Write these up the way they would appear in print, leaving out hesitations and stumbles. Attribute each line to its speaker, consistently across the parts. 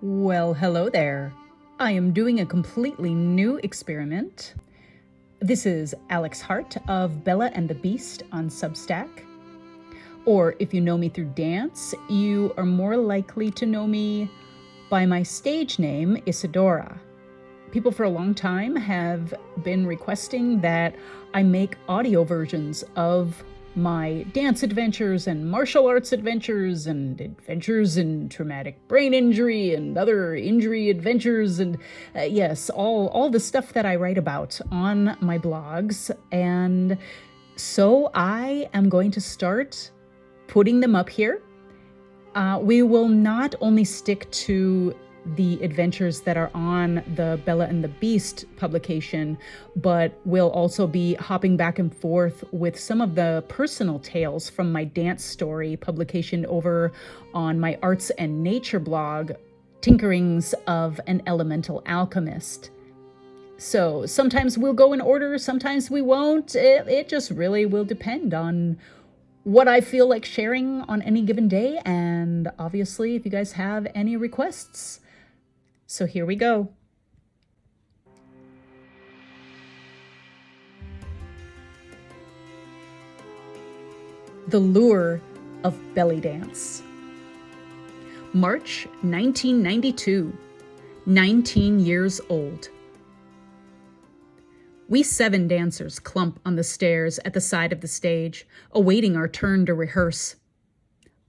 Speaker 1: Well, hello there. I am doing a completely new experiment. This is Alex Hart of Bella and the Beast on Substack. Or if you know me through dance, you are more likely to know me by my stage name, Isadora. People for a long time have been requesting that I make audio versions of my dance adventures and martial arts adventures and adventures in traumatic brain injury and other injury adventures and yes, all the stuff that I write about on my blogs. And so I am going to start putting them up here. We will not only stick to the adventures that are on the Bella and the Beast publication, but we'll also be hopping back and forth with some of the personal tales from my DanceStory publication over on my arts and nature blog, Tinkerings of an Elemental Alchemist. So sometimes we'll go in order, sometimes we won't. It just really will depend on what I feel like sharing on any given day, and obviously if you guys have any requests. So here we go. The Lure of Belly Dance. March 1992, 19 years old. We 7 dancers clump on the stairs at the side of the stage, awaiting our turn to rehearse.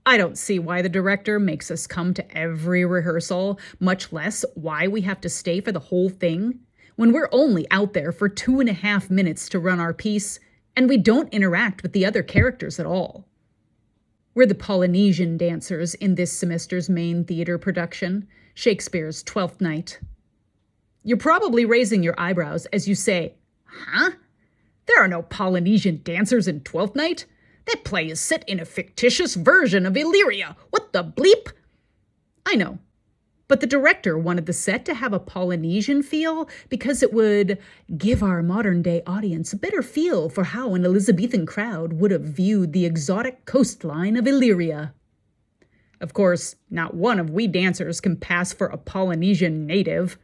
Speaker 1: I don't see why the director makes us come to every rehearsal, much less why we have to stay for the whole thing, when we're only out there for 2.5 minutes to run our piece, and we don't interact with the other characters at all. We're the Polynesian dancers in this semester's main theater production, Shakespeare's Twelfth Night. You're probably raising your eyebrows as you say, "Huh? There are no Polynesian dancers in Twelfth Night? That play is set in a fictitious version of Illyria. What the bleep?" I know, but the director wanted the set to have a Polynesian feel because it would give our modern-day audience a better feel for how an Elizabethan crowd would have viewed the exotic coastline of Illyria. Of course, not one of we dancers can pass for a Polynesian native.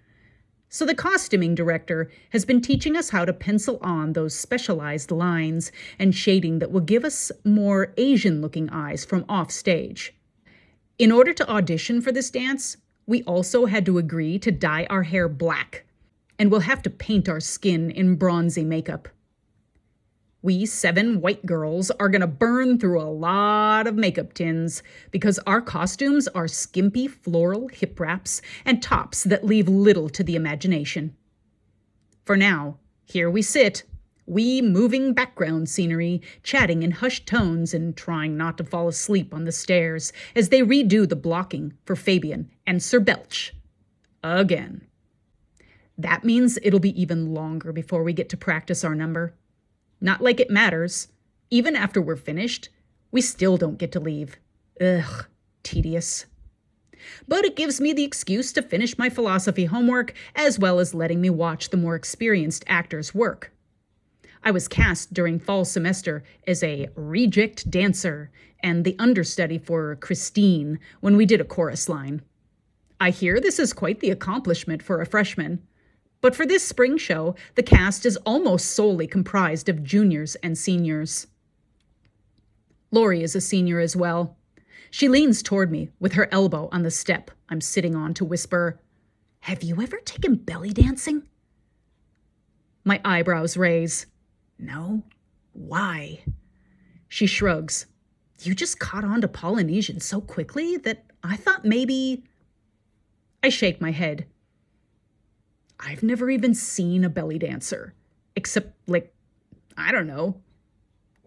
Speaker 1: So the costuming director has been teaching us how to pencil on those specialized lines and shading that will give us more Asian-looking eyes from off-stage. In order to audition for this dance, we also had to agree to dye our hair black, and we'll have to paint our skin in bronzy makeup. We 7 white girls are going to burn through a lot of makeup tins because our costumes are skimpy floral hip wraps and tops that leave little to the imagination. For now, here we sit, we moving background scenery, chatting in hushed tones and trying not to fall asleep on the stairs as they redo the blocking for Fabian and Sir Belch. Again. That means it'll be even longer before we get to practice our number. Not like it matters. Even after we're finished, we still don't get to leave. Ugh, tedious. But it gives me the excuse to finish my philosophy homework as well as letting me watch the more experienced actors work. I was cast during fall semester as a reject dancer and the understudy for Christine when we did a chorus line. I hear this is quite the accomplishment for a freshman. But for this spring show, the cast is almost solely comprised of juniors and seniors. Lori is a senior as well. She leans toward me with her elbow on the step I'm sitting on to whisper, "Have you ever taken belly dancing?" My eyebrows raise. No? Why? She shrugs. You just caught on to Polynesian so quickly that I thought maybe... I shake my head. I've never even seen a belly dancer. Except, I don't know.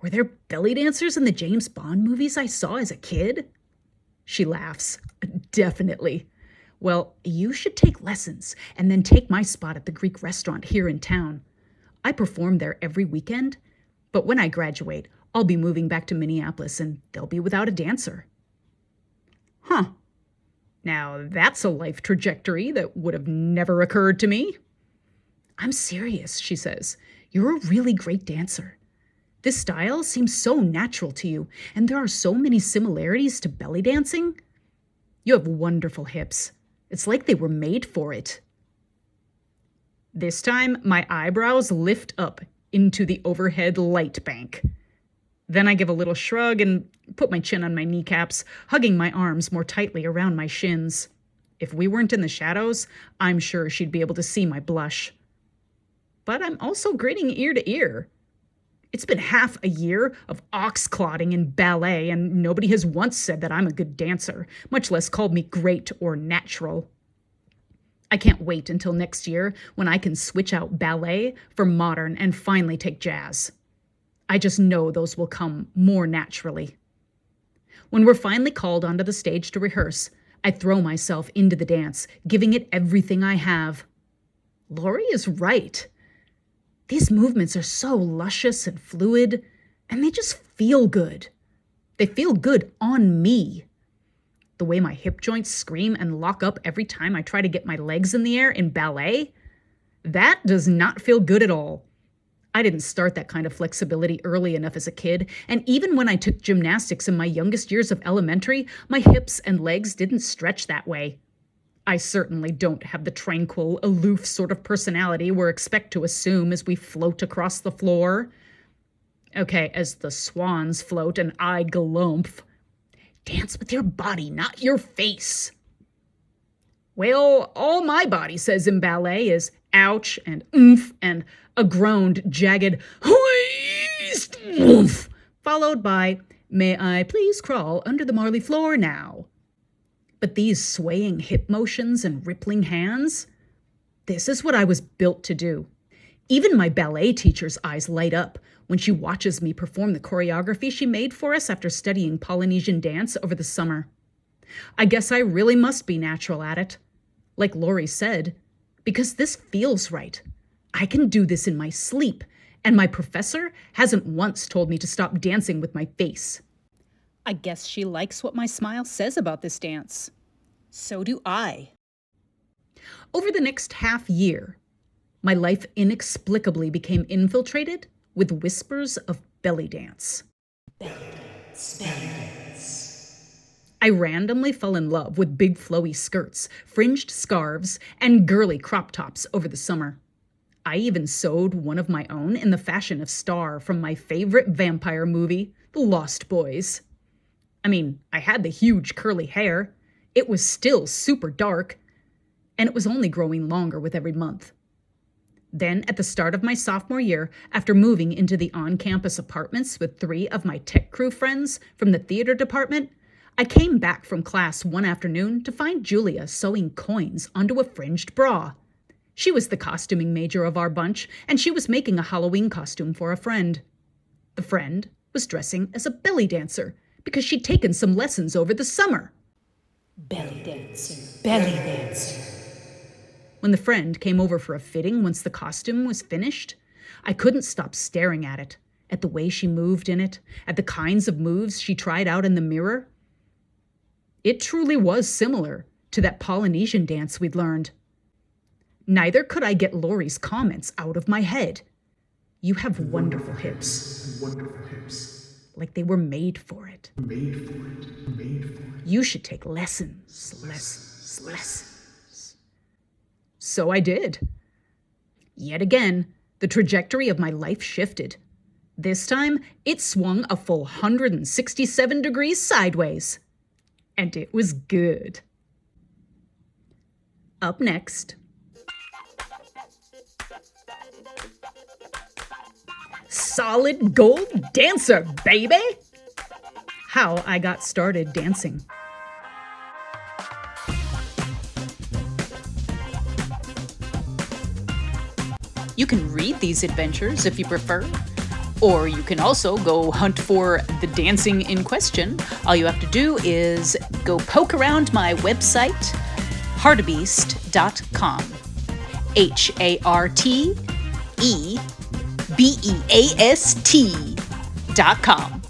Speaker 1: Were there belly dancers in the James Bond movies I saw as a kid? She laughs. Definitely. Well, you should take lessons and then take my spot at the Greek restaurant here in town. I perform there every weekend, but when I graduate, I'll be moving back to Minneapolis and they'll be without a dancer. Huh. Now, that's a life trajectory that would have never occurred to me. I'm serious, she says. You're a really great dancer. This style seems so natural to you, and there are so many similarities to belly dancing. You have wonderful hips. It's like they were made for it. This time, my eyebrows lift up into the overhead light bank. Then I give a little shrug and put my chin on my kneecaps, hugging my arms more tightly around my shins. If we weren't in the shadows, I'm sure she'd be able to see my blush. But I'm also grinning ear to ear. It's been half a year of ox-clodding in ballet, and nobody has once said that I'm a good dancer, much less called me great or natural. I can't wait until next year when I can switch out ballet for modern and finally take jazz. I just know those will come more naturally. When we're finally called onto the stage to rehearse, I throw myself into the dance, giving it everything I have. Lori is right. These movements are so luscious and fluid, and they just feel good. They feel good on me. The way my hip joints scream and lock up every time I try to get my legs in the air in ballet, that does not feel good at all. I didn't start that kind of flexibility early enough as a kid, and even when I took gymnastics in my youngest years of elementary, my hips and legs didn't stretch that way. I certainly don't have the tranquil, aloof sort of personality we're expected to assume as we float across the floor. Okay, as the swans float and I galumph. Dance with your body, not your face. Well, all my body says in ballet is ouch and oomph and a groaned, jagged hoist, oomph, followed by, may I please crawl under the marley floor now? But these swaying hip motions and rippling hands, this is what I was built to do. Even my ballet teacher's eyes light up when she watches me perform the choreography she made for us after studying Polynesian dance over the summer. I guess I really must be natural at it. Like Lori said, because this feels right. I can do this in my sleep, and my professor hasn't once told me to stop dancing with my face. I guess she likes what my smile says about this dance. So do I. Over the next half year, my life inexplicably became infiltrated with whispers of belly dance. Belly dance, belly dance. I randomly fell in love with big flowy skirts, fringed scarves, and girly crop tops over the summer. I even sewed one of my own in the fashion of Star from my favorite vampire movie, The Lost Boys. I mean, I had the huge curly hair. It was still super dark, and it was only growing longer with every month. Then, at the start of my sophomore year, after moving into the on-campus apartments with 3 of my tech crew friends from the theater department, I came back from class one afternoon to find Julia sewing coins onto a fringed bra. She was the costuming major of our bunch, and she was making a Halloween costume for a friend. The friend was dressing as a belly dancer because she'd taken some lessons over the summer. Belly dancer, belly dancer. When the friend came over for a fitting once the costume was finished, I couldn't stop staring at the way she moved in it, at the kinds of moves she tried out in the mirror. It truly was similar to that Polynesian dance we'd learned. Neither could I get Lori's comments out of my head. You have wonderful hips. Wonderful hips. Like they were made for it. Made for it. Made for it. You should take lessons. So I did. Yet again, the trajectory of my life shifted. This time, it swung a full 167 degrees sideways. And it was good. Up next, solid gold dancer, baby! How I got started dancing. You can read these adventures if you prefer, or you can also go hunt for the dancing in question. All you have to do is go poke around my website, hartebeast.com. HARTEBEAST.com.